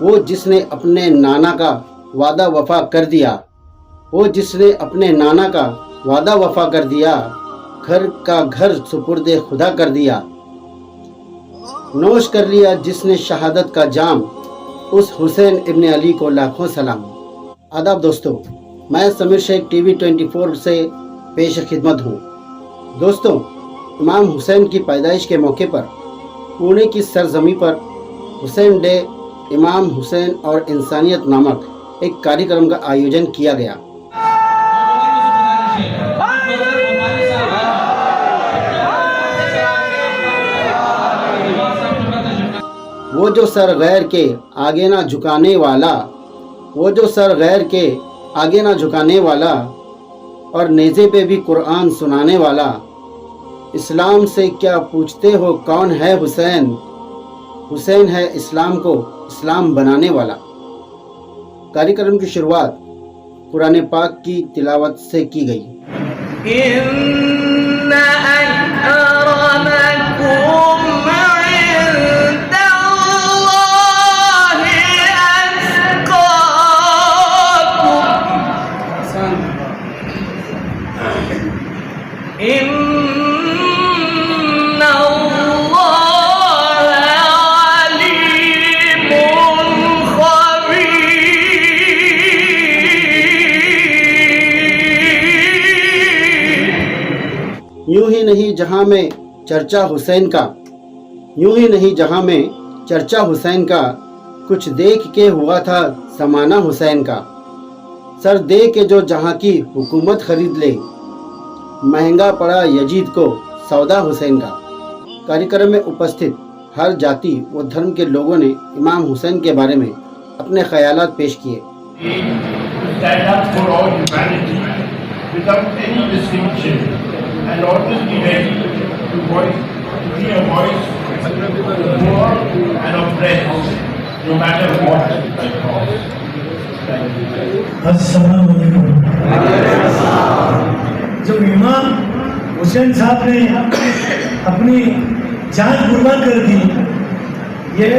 वो जिसने अपने नाना का वादा वफा कर दिया, वो जिसने अपने नाना का वादा वफा कर दिया, घर का घर सुपुर्दे खुदा कर दिया। नोश कर लिया जिसने शहादत का जाम, उस हुसैन इब्न अली को लाखों सलाम। आदाब दोस्तों, मैं समीर शेख टीवी 24 से पेश खिदमत हूँ। दोस्तों, इमाम हुसैन की पैदाइश के मौके पर पुणे की सरजमी पर हुसैन डे इमाम हुसैन और इंसानियत नामक एक कार्यक्रम का आयोजन किया गया। वो जो सर गैर के आगे ना झुकाने वाला, वो जो सर गैर के आगे ना झुकाने वाला और नेज़े पे भी कुरान सुनाने वाला, इस्लाम से क्या पूछते हो कौन है हुसैन, हुसैन है इस्लाम को इस्लाम बनाने वाला। कार्यक्रम की शुरुआत कुरान पाक की तिलावत से की गई। यूं ही नहीं जहां में चर्चा हुसैन का, यूं ही नहीं जहां में चर्चा हुसैन का, कुछ देख के हुआ था समाना हुसैन का। सर दे के जो जहां की हुकूमत खरीद ले, महंगा पड़ा यजीद को सौदा हुसैन का। कार्यक्रम में उपस्थित हर जाति व धर्म के लोगों ने इमाम हुसैन के बारे में अपने ख्यालात पेश किए। And always be ready to be a voice to the poor and oppressed, no matter what the cost. अस्सलाम वालेकुम। जब इमाम हुसैन साहब ने अपनी जान कुर्बान कर दी, ये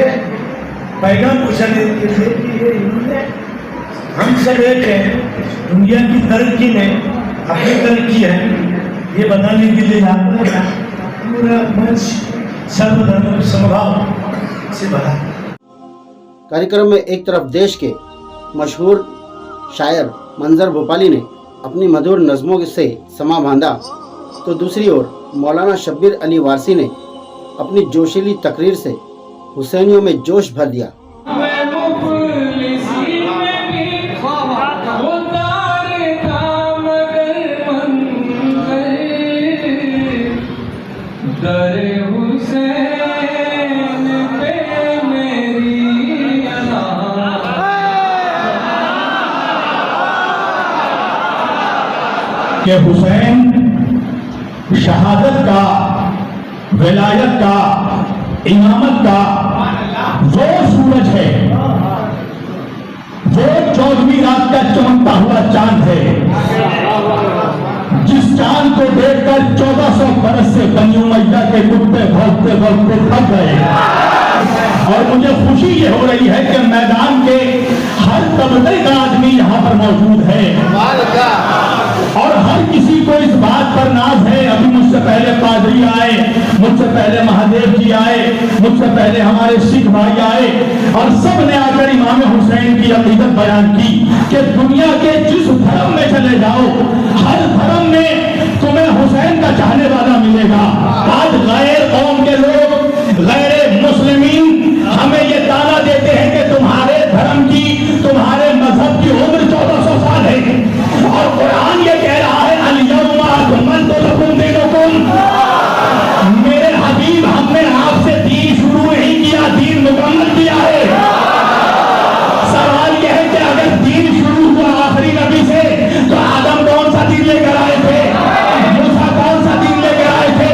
पैगाम पहुंचाने के लिए कि ये इन्होंने हम सब एक है, दुनिया की तरक्की ने अपनी तरक्की है, ये बताने के लिए आपने पूरा मंच सर्वधर्म समभाव से भरा। कार्यक्रम में एक तरफ देश के मशहूर शायर मंजर भोपाली ने अपनी मधुर नज़मों से समा बांधा, तो दूसरी ओर मौलाना शब्बीर अली वारसी ने अपनी जोशीली तकरीर से हुसैनियों में जोश भर दिया। कि हुसैन शहादत का, विलायत का, इमामत का वो सूरज है, वो 14वीं रात का चमकता हुआ चांद है, जिस चांद को देखकर 1400 बरस से बनी उमैया के कुत्ते भौंकते भौंकते थक गए। और मुझे खुशी ये हो रही है कि मैदान के हर तबके का आदमी यहाँ पर मौजूद है और हर किसी को इस बात पर नाज है। अभी मुझसे पहले पादरी आए, मुझसे पहले महादेव जी आए, मुझसे पहले हमारे सिख भाई आए और सब ने आकर इमाम हुसैन की अकीदत बयान की कि दुनिया के जिस धर्म में चले जाओ, हर धर्म में तुम्हें हुसैन का चाहने वाला मिलेगा। आज गैर कौम के लोग, गैर मुस्लिमीन हमें ये ताना देते हैं कि तुम्हारे धर्म की, तुम्हारे मजहब की उम्र 1400 साल है और कुरान ये कह रहा है अल-यौमा अकमलतु लकुम दीनकुम। मेरे हबीब, हमने आपसे दीन शुरू नहीं किया, दीन मुकम्मल किया है। सवाल यह है कि अगर दीन शुरू हुआ आखिरी नबी से, तो आदम कौन सा दीन लेकर आए थे, मूसा कौन सा दीन लेकर आए थे,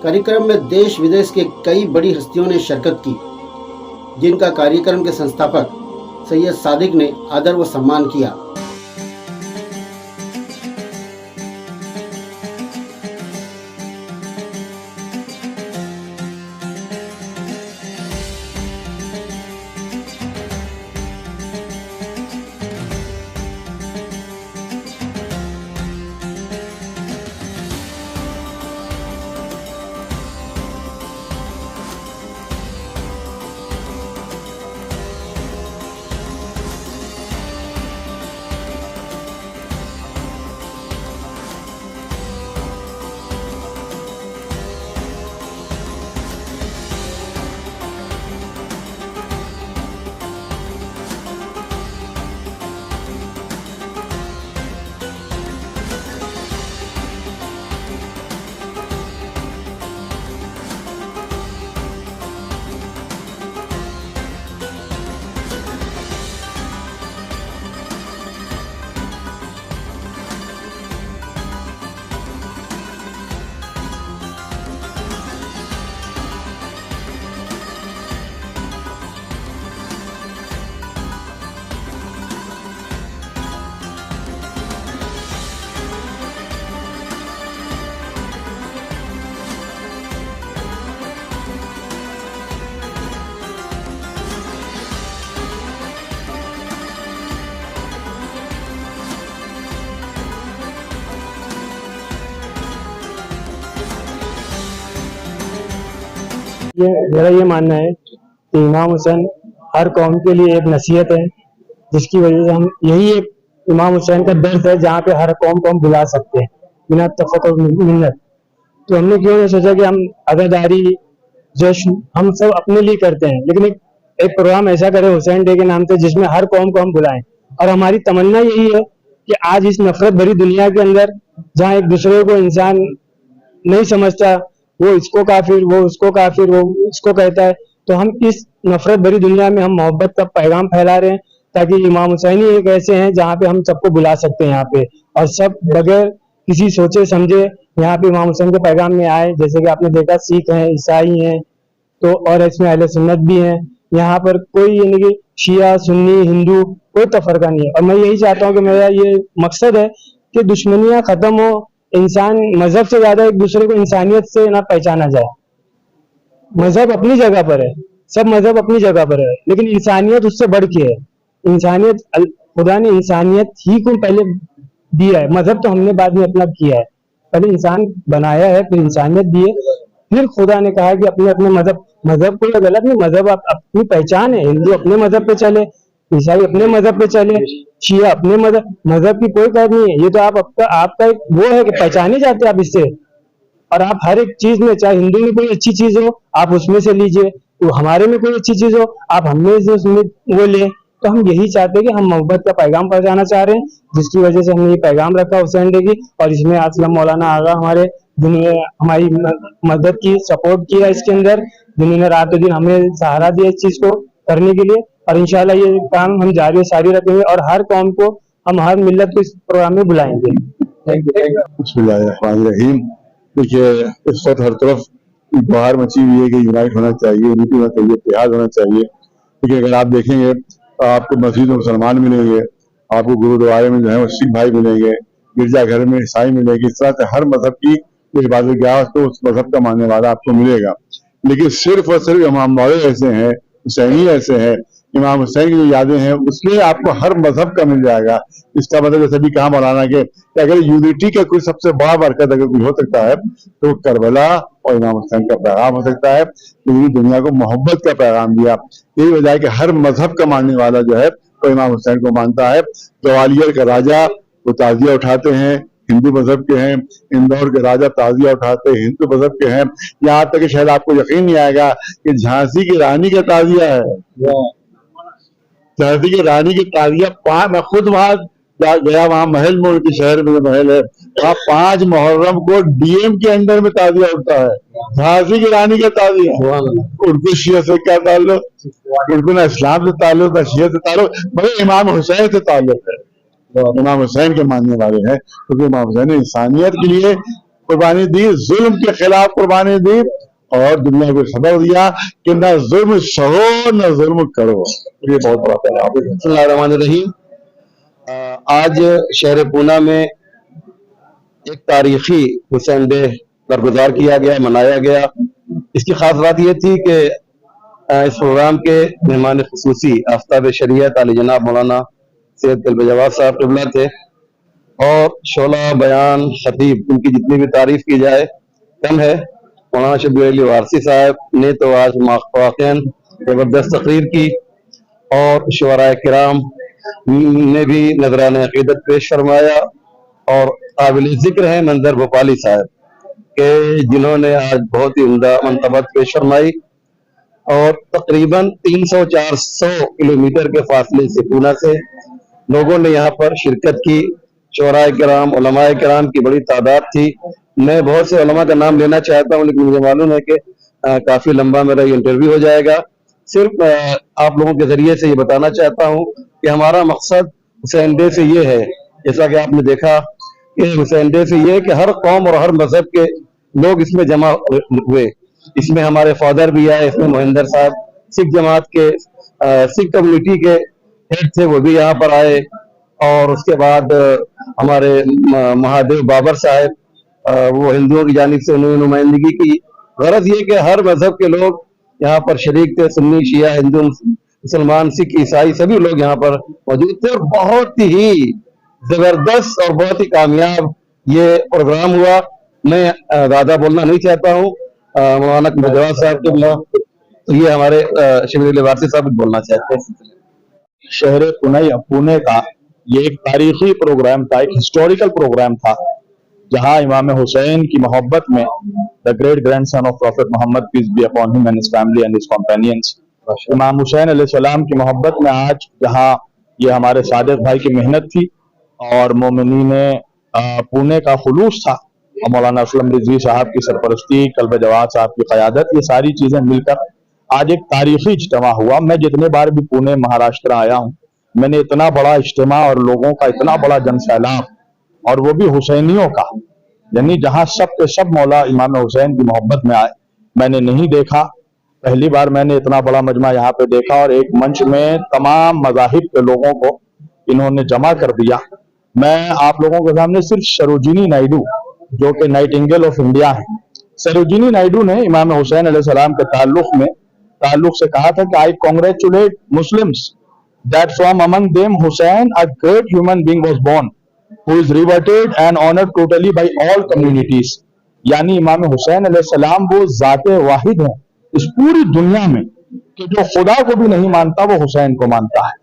कार्यक्रम में देश विदेश के कई बड़ी हस्तियों ने शिरकत की, जिनका कार्यक्रम के संस्थापक सैयद सादिक ने आदर व सम्मान किया। मेरा ये मानना है कि इमाम हुसैन हर कौम के लिए एक नसीहत है, जिसकी वजह से हम यही एक इमाम हुसैन का दर्द है जहाँ पे हर कौम को हम बुला सकते हैं बिना तफक और मिन्नत। तो हमने क्यों नहीं सोचा कि हम अदादारी जश्न हम सब अपने लिए करते हैं, लेकिन एक प्रोग्राम ऐसा करें हुसैन डे के नाम से जिसमें हर कौम को हम बुलाएं। और हमारी तमन्ना यही है कि आज इस नफरत भरी दुनिया के अंदर जहाँ एक दूसरे को इंसान नहीं समझता, वो इसको काफिर, वो उसको काफिर, वो इसको कहता है, तो हम इस नफरत भरी दुनिया में हम मोहब्बत का पैगाम फैला रहे हैं, ताकि इमाम हुसैन ही एक ऐसे हैं जहाँ पे हम सबको बुला सकते हैं यहाँ पे, और सब बगैर किसी सोचे समझे यहाँ पे इमाम हुसैन के पैगाम में आए। जैसे कि आपने देखा सिख हैं, ईसाई हैं, तो और इसमें अहले सुन्नत भी हैं। यहाँ पर कोई यानी कि शिया सुन्नी हिंदू कोई तफरका नहीं है। और मैं यही चाहता हूँ कि मेरा ये मकसद है कि दुश्मनियां खत्म हो, इंसान मजहब से ज्यादा एक दूसरे को इंसानियत से ना पहचाना जाए। मजहब अपनी जगह पर है, सब मजहब अपनी जगह पर है, लेकिन इंसानियत उससे बढ़ के है। इंसानियत, खुदा ने इंसानियत ही को पहले दिया है, मजहब तो हमने बाद में अपना किया है। पहले इंसान बनाया है, फिर इंसानियत दी है, फिर खुदा ने कहा कि अपने अपने मजहब कोई गलत नहीं, मजहब अपनी पहचान है। हिंदू अपने मजहब पे चले, ईसाई अपने मजहब पे चले, शिया अपने मजहब की कोई कैद नहीं है। ये तो आपका एक वो है कि पहचाने जाते हैं आप इससे। और आप हर एक चीज में, चाहे हिंदू में कोई अच्छी चीज हो आप उसमें से लीजिए, तो हमारे में कोई अच्छी चीज हो आप हमें से उसमें वो ले। तो हम यही चाहते हैं कि हम मोहब्बत का पैगाम पहुंचाना चाह रहे हैं, जिसकी वजह से हमने ये पैगाम रखा हुसैन डे की। और इसमें असलम मौलाना आगा हमारे जिन्होंने हमारी मदद की, सपोर्ट किया इसके अंदर, जिन्होंने रातों दिन हमें सहारा दिया इस चीज को करने के लिए। और इंशाल्लाह ये काम हम जारी रखेंगे और हर कौम को हम हर मिल्लत को इस प्रोग्राम में बुलाएंगे। बिस्मिल्लाहिर्रहमानिर्रहीम। देखिए इस वक्त हर तरफ बाहर मची हुई है कि यूनाइट होना चाहिए, यूनिटी होना चाहिए, इत्तेहाद होना चाहिए। क्योंकि अगर आप देखेंगे आपको मस्जिद में मुसलमान मिलेंगे, आपको गुरुद्वारे में जो है वो सिख भाई मिलेंगे, गिरजाघर में ईसाई मिलेंगे। इस तरह से हर मजहब की इबादत गाह तो उस मजहब का मानने वाला आपको मिलेगा। लेकिन सिर्फ और सिर्फ इमाम मौलवी ऐसे हैं, हुसैनी ऐसे हैं, इमाम हुसैन की जो यादें हैं उसमें आपको हर मजहब का मिल जाएगा। इसका मतलब जैसे भी कहा मौलाना के कि अगर यूनिटी का कोई सबसे बड़ा बरकत अगर कोई हो सकता है तो करबला और इमाम हुसैन का पैगाम हो सकता है। पूरी दुनिया को मोहब्बत का पैगाम दिया। यही वजह है कि हर मजहब का मानने वाला जो है वो इमाम हुसैन को मानता है। ग्वालियर का राजा वो ताजिया उठाते हैं, हिंदू मजहब के हैं। इंदौर के राजा ताजिया उठाते हैं, हिंदू मजहब के हैं। यहाँ तक कि शायद आपको यकीन नहीं आएगा कि झांसी की रानी का ताजिया है। झांसी की रानी की ताजिया मैं खुद वहां गया, वहां महल में, उनके शहर में महल है, वहां 5 मुहर्रम को डीएम के अंडर में ताजिया उठता है। झांसी की रानी का ताजिया। उनको शिया से क्या ताल्लुक, उनको ना इस्लाम से ताल्लुक ना शिया से ताल्लुक, मगर इमाम हुसैन से ताल्लुक है। इमाम हुसैन के मानने वाले हैं, क्योंकि इमाम हुसैन ने इंसानियत के लिए कुर्बानी दी, जुल्म के खिलाफ कुर्बानी दी और दुनिया को खबर दिया कि न जुल्म सहो न जुल्म करो। ये बहुत बड़ा पैगाम है। बिस्मिल्लाहिर्रहमानिर्रहीम। आज शहर पूना में एक तारीखी हुसैन डे बरगुजार किया गया, मनाया गया। इसकी खास बात यह थी कि इस प्रोग्राम के मेहमान खुसूसी आफ्ताब शरीयत आली जनाब मौलाना सैयद कल्ब जवाद साहब क़िबला थे और शोला बयान खतीब इनकी जितनी भी तारीफ की जाए कम है। मौलाना शब्बीर अली वारसी साहब ने तो आज वाक़ईन ज़बरदस्त तकरीर की और शुअराए किराम ने भी नजरान अक़ीदत पेश फरमाया और काबिल जिक्र है मंजर भोपाली साहब के जिन्होंने आज बहुत ही उम्दा मंतबत पेश फरमाई और तकरीबन 300-400 किलोमीटर के फासले से पूना से लोगों ने यहाँ पर शिरकत की। शुअराए किराम, उलमाए किराम की बड़ी तादाद थी। मैं बहुत से उलमा का नाम लेना चाहता हूँ लेकिन मुझे मालूम है कि काफी लंबा मेरा ये इंटरव्यू हो जाएगा। सिर्फ आप लोगों के जरिए से ये बताना चाहता हूँ कि हमारा मकसद हुसैन डे से ये है, जैसा कि आपने देखा कि हुसैन डे से ये है कि हर कौम और हर मजहब के लोग इसमें जमा हुए। इसमें हमारे फादर भी आए, इसमें मोहिंदर साहब सिख जमात के सिख कम्युनिटी के हेड थे, वो भी यहाँ पर आए और उसके बाद हमारे महादेव बाबर साहब वो हिंदुओं की जानिब से उन्होंने नुमाइंदगी की। गरज ये कि हर मजहब के लोग यहाँ पर शरीक थे, सुन्नी शिया हिंदू मुसलमान सिख ईसाई सभी लोग यहाँ पर मौजूद थे और बहुत ही जबरदस्त और बहुत ही कामयाब ये प्रोग्राम हुआ। मैं ज्यादा बोलना नहीं चाहता हूँ, मौलाना जवाद साहब के तो ये हमारे शबीर अली वारसी साहब बोलना चाहते हैं। शहर पुणे का ये एक तारीखी प्रोग्राम था, एक हिस्टोरिकल प्रोग्राम था जहां इमाम हुसैन की मोहब्बत में the great grandson of prophet Muhammad peace be upon him and his family and his companions, इमाम हुसैन अलैहिस्सलाम की मोहब्बत में आज जहां ये हमारे सादिक भाई की मेहनत थी और मोमिनीन पुणे का खुलूस था और मौलाना असलम रिजवी साहब की सरपरस्ती, कल्ब जवाद साहब की क़यादत, ये सारी चीजें मिलकर आज एक तारीखी इज्तिमा हुआ। मैं जितने बार भी पुणे महाराष्ट्र आया हूँ मैंने इतना बड़ा इज्तिमा और लोगों का इतना बड़ा जनसैलाब और वो भी हुसैनियों का, यानी जहां सब के सब मौला इमाम हुसैन की मोहब्बत में आए, मैंने नहीं देखा। पहली बार मैंने इतना बड़ा मजमा यहाँ पे देखा और एक मंच में तमाम मज़ाहिब के लोगों को इन्होंने जमा कर दिया। मैं आप लोगों के सामने सिर्फ सरोजिनी नायडू जो कि नाइटिंगेल ऑफ इंडिया है, सरोजिनी नायडू ने इमाम हुसैन अलैहिस्सलाम के ताल्लुक से कहा था कि I congratulate Muslims that from among them Hussein, a great human being, was born, who is revered and honored totally by all communities। यानी इमाम हुसैन अलैहिस्सलाम वो ज़ाते वाहिद हैं इस पूरी दुनिया में कि जो खुदा को भी नहीं मानता वो हुसैन को मानता है।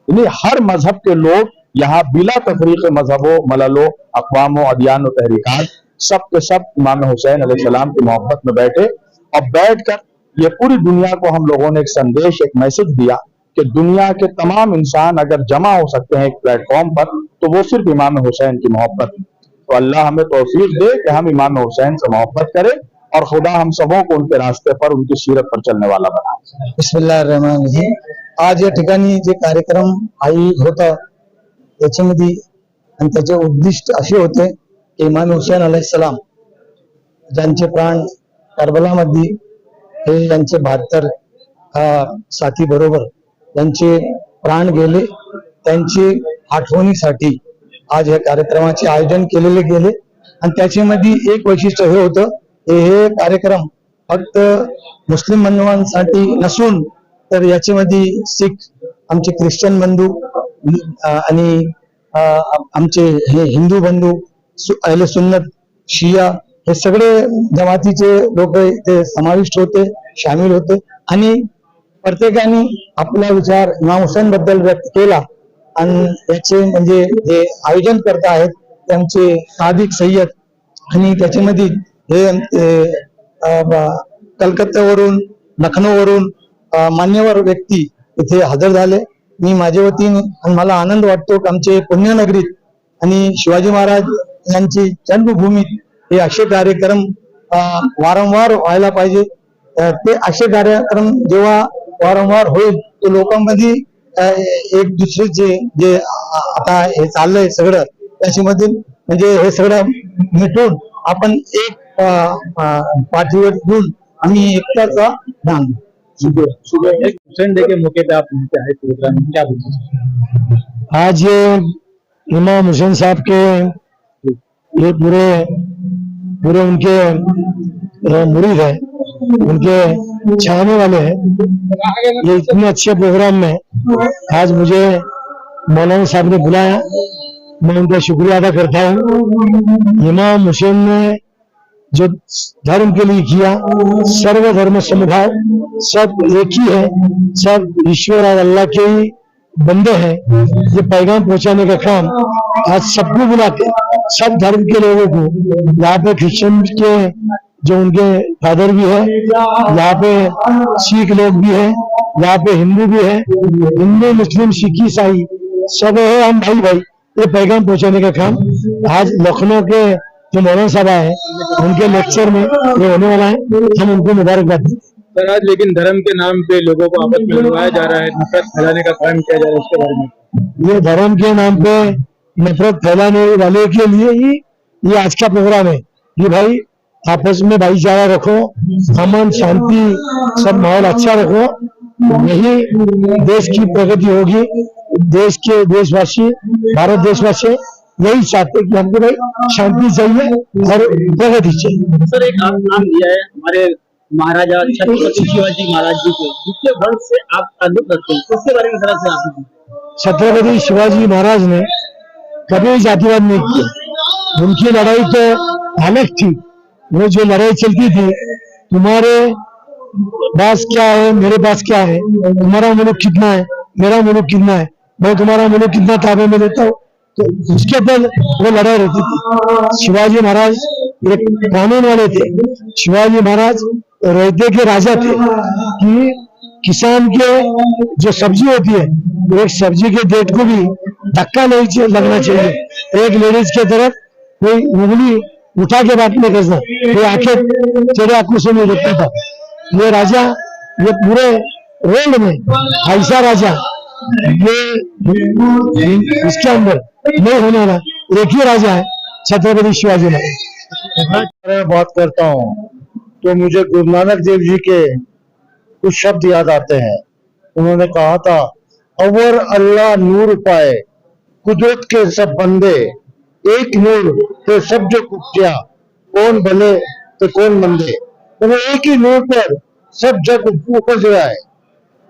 यानी हर मजहब के लोग यहाँ बिला तफरीक मजहबों, मललों, अक़वामों, अदियान और तहरीकात सब के सब इमाम हुसैन अलैहिस्सलाम की मोहब्बत में बैठे और बैठकर ये पूरी दुनिया को हम लोगों ने एक संदेश, एक मैसेज दिया कि दुनिया के तमाम इंसान अगर जमा हो सकते हैं एक प्लेटफॉर्म पर तो वो सिर्फ इमाम हुसैन की मोहब्बत। तो अल्लाह हमें तौफीक दे कि हम इमाम हुसैन से मोहब्बत करें और खुदा हम सबों को उनके रास्ते पर, उनकी सीरत पर चलने वाला बनाए। बिस्मिल्लाहिर्रहमानिर्रहीम। आज या ठिकाणी जे कार्यक्रम आयोजित होता याच्यामध्ये आणि त्याचे उद्दिष्ट असे होते की इमाम हुसैन अलैहिस्सलाम ज्यांचे प्राण करबलामध्ये हे यांचे 72 साथी बरोबर त्यांचे प्राण गेले, त्यांची आठवणीसाठी आज या कार्यक्रमाचे आयोजन केलेले गेले आणि त्याच्यामध्ये एक वैशिष्ट्य हे होतं की हे कार्यक्रम फक्त मुस्लिम बांधवांसाठी नसून तर याच्यामध्ये सीख, आमचे ख्रिश्चन बंधू आणि आमचे हे हिंदू बंधू, अहले सुन्नत, शिया हे सगळे जमातीचे लोक ते समाविष्ट होते, शामिल होते आणि प्रत्येकाने आपला विचार इमाम हुसैन बद्दल व्यक्त केला आणि याचे म्हणजे जे आयोजन करत आहेत त्यांचे सादिक सय्यद आणि त्याच्यामध्ये हे कलकत्त्यावरून, लखनौवरून मान्यवर व्यक्ती इथे हजर झाले। मी माझ्या वतीने आणि मला आनंद वाटतो की आमचे पुण्यनगरीत आणि शिवाजी महाराज यांची जन्मभूमीत हे असे कार्यक्रम वारंवार व्हायला पाहिजे। ते असे कार्यक्रम जेव्हा वारंवार होईल तो लोकांमध्ये एक दुसरे जे आता हे चाललंय सगळं त्याच्यामध्ये म्हणजे हे सगळं मिटून आपण एक पाठीवर घेऊन आम्ही एकताचा ध्यान सुबह एक हुसैन डे के मौके पे आप पहुंचे हैं प्रोग्राम में, क्या बोलते हैं? आज ये इमाम हुसैन साहब के ये पूरे पूरे उनके मुरीद है, उनके चाहने वाले हैं। ये इतने अच्छे प्रोग्राम में आज मुझे मौलाना साहब ने बुलाया, मैं उनका शुक्रिया अदा करता हूँ। इमाम हुसैन ने जो धर्म के लिए किया, सर्वधर्म समभाव, सब एक ही है, सब ईश्वर और अल्लाह के ही बंदे हैं। ये पैगाम पहुंचाने का काम आज सबको बुला के, सब धर्म के लोगों को, यहाँ पे क्रिश्चियन के जो उनके फादर भी है, यहाँ पे सिख लोग भी है, यहाँ पे हिंदू भी है, हिंदू मुस्लिम सिख ईसाई सब है, हम भाई भाई। ये पैगाम पहुंचाने का काम आज लखनऊ के जो मौलाना साहब आए हैं उनके लेक्चर में ये होने वाला है, हम उनको मुबारकबाद दें। सर, आज लेकिन धर्म के नाम पे लोगों को आपस में लड़वाया जा रहा है, नफरत फैलाने का काम किया जा रहा है, उसके बारे में? ये धर्म के नाम पे नफरत फैलाने वाले के लिए ही ये आज का प्रोग्राम है कि भाई आपस में भाईचारा रखो, अमन शांति सब माहौल अच्छा रखो, यही देश की प्रगति होगी। देश के देशवासी, भारत देशवासी यही चाहते कि हमको भाई शांति चाहिए और प्रगति चाहिए। सर, एक आप नाम दिया है हमारे महाराजा छत्रपति शिवाजी महाराज जी को, जिसके वंश से आप ताल्लुक रखते हैं, उसके बारे में जरा से आप? छत्रपति शिवाजी महाराज ने कभी जातिवाद नहीं किया, उनकी लड़ाई तो अलग थी। वो जो लड़ाई चलती थी, तुम्हारे पास क्या है, मेरे पास क्या है, तुम्हारा मुल्क कितना है, मेरा मुल्क कितना है, मैं तुम्हारा मुल्क कितना ताबे में लेता हूँ, तो उसके ऊपर वो लड़ाई रहती थी। शिवाजी महाराज एक कानून वाले थे। शिवाजी महाराज रहते के राजा थे कि किसान के जो सब्जी होती है, एक सब्जी के डेट को भी धक्का नहीं लगना चाहिए। एक लेडीज के तरफ कोई उंगली उठा के बात नहीं करना, कोई आंखें तेरे आंखों से नहीं देखता था। ये राजा, ये पूरे वर्ल्ड में ऐसा राजा ये इसके अंदर नहीं होने वाला एक ही राजा है, छत्रपति शिवाजी महाराज। मैं बात करता हूँ तो मुझे गुरु नानक देव जी के कुछ शब्द याद आते हैं। उन्होंने कहा था, अवर अल्लाह नूर पाए कुदरत के सब बंदे, एक नूर तो सब जो कुटिया, कौन भले तो कौन मंदे। उन्हें एक ही नूर पर सब जग उपज रहा है।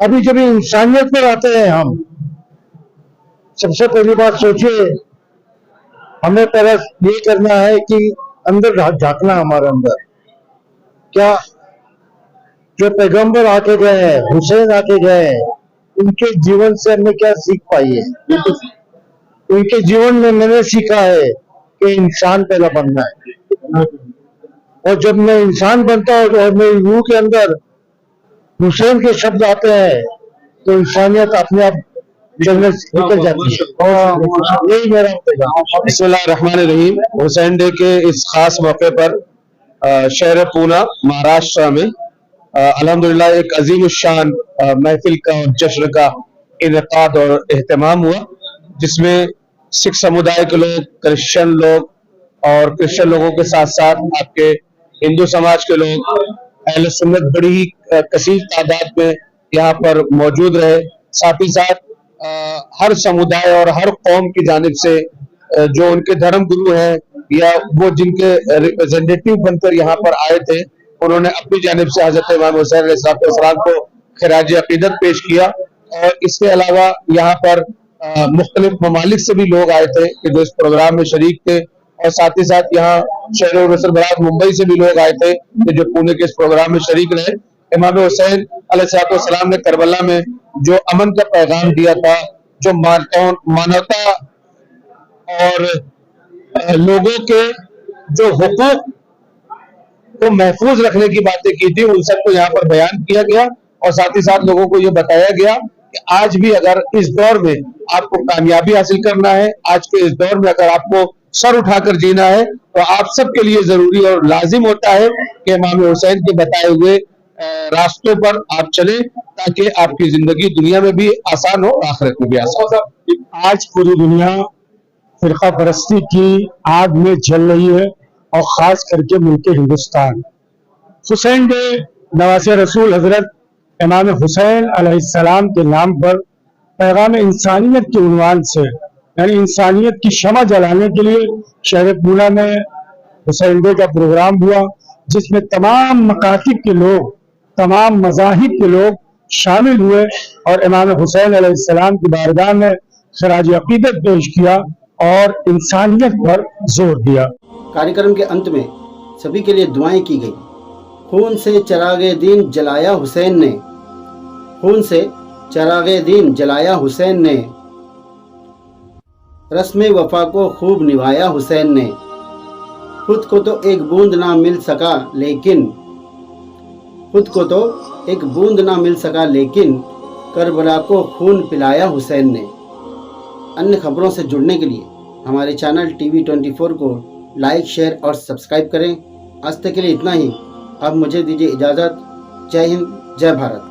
अभी जब इंसानियत पर आते हैं हम, सबसे पहली बात सोचिए, हमें पहले ये करना है कि अंदर झांकना, हमारे अंदर क्या जो पैगंबर आके गए हैं, हुसैन आके गए हैं, उनके जीवन से हमने क्या सीख पाई है। उनके जीवन में मैंने सीखा है कि इंसान पहला बनना है, और जब मैं इंसान बनता हूँ और मेरी रूह के अंदर हुसैन के शब्द आते हैं तो इंसानियत अपने आप जन्नत निकल जाती है। यही मेरा पैगाम। बिस्मिल्लाहिर्रहमानिर्रहीम। हुसैन डे के इस खास मौके पर शहर पूना महाराष्ट्र में अल्हम्दुलिल्लाह एक अजीम शान महफिल का और जश्न का इनेकाद और एहतमाम हुआ, जिसमें सिख समुदाय के लोग, क्रिश्चियन लोग और क्रिश्चियन लोगों के साथ साथ आपके हिंदू समाज के लोग, अहले सुन्नत बड़ी ही कसीर तादाद में यहाँ पर मौजूद रहे। साथ ही साथ हर समुदाय और हर कौम की जानिब से जो उनके धर्म गुरु हैं या वो जिनके रिप्रेजेंटेटिव बनकर यहाँ पर आए थे, उन्होंने अपनी जानिब से हजरत इमाम हुसैन अलैहिस्सलाम को खिराज अकीदत पेश किया। और इसके अलावा यहाँ पर मुख्तलिफ ममालिक से भी लोग आए थे कि जो इस प्रोग्राम में शरीक थे, और साथ ही साथ यहाँ शहर वसर बरात मुंबई से भी लोग आए थे कि जो पुणे के इस प्रोग्राम में शरीक रहे। इमाम हुसैन अलैहिस्सलाम ने करबला में जो अमन का पैगाम दिया था, जो मानवता और लोगों के जो हुकूक को महफूज रखने की बातें की थी, उन सबको यहाँ पर बयान किया गया। और साथ ही साथ लोगों को ये बताया गया कि आज भी अगर इस दौर में आपको कामयाबी हासिल करना है, आज के इस दौर में अगर आपको सर उठाकर जीना है, तो आप सबके लिए जरूरी और लाजिम होता है कि इमाम हुसैन के बताए हुए रास्तों पर आप चले, ताकि आपकी जिंदगी दुनिया में भी आसान हो, आखिरत में भी आसान हो। आज पूरी दुनिया फिरका परस्ती की आग में जल रही है और ख़ास करके मुल्क हिंदुस्तान। हुसैन डे नवासे रसूल हज़रत इमाम हुसैन अलैहिस्सलाम के नाम पर पैगाम इंसानियत के उन्वान से, यानी इंसानियत की शमा जलाने के लिए शहर पूना में हुसैन डे का प्रोग्राम हुआ, जिसमें तमाम मकातिब के लोग, तमाम मज़ाहिब के लोग शामिल हुए और इमाम हुसैन अलैहिस्सलाम की बारगाह में खराज अकीदत पेश किया और इंसानियत पर जोर दिया। कार्यक्रम के अंत में सभी के लिए दुआएं की गई। खून से चरागे दीन जलाया हुसैन ने, खून से चरागे दीन जलाया हुसैन ने, रस्म वफा को खूब निभाया हुसैन ने। खुद को तो एक बूंद ना मिल सका लेकिन, खुद को तो एक बूंद ना मिल सका लेकिन करबला को खून पिलाया हुसैन ने। अन्य खबरों से जुड़ने के लिए हमारे चैनल TV24 को लाइक, शेयर और सब्सक्राइब करें। आज तक के लिए इतना ही। अब मुझे दीजिए इजाज़त। जय हिंद, जय भारत।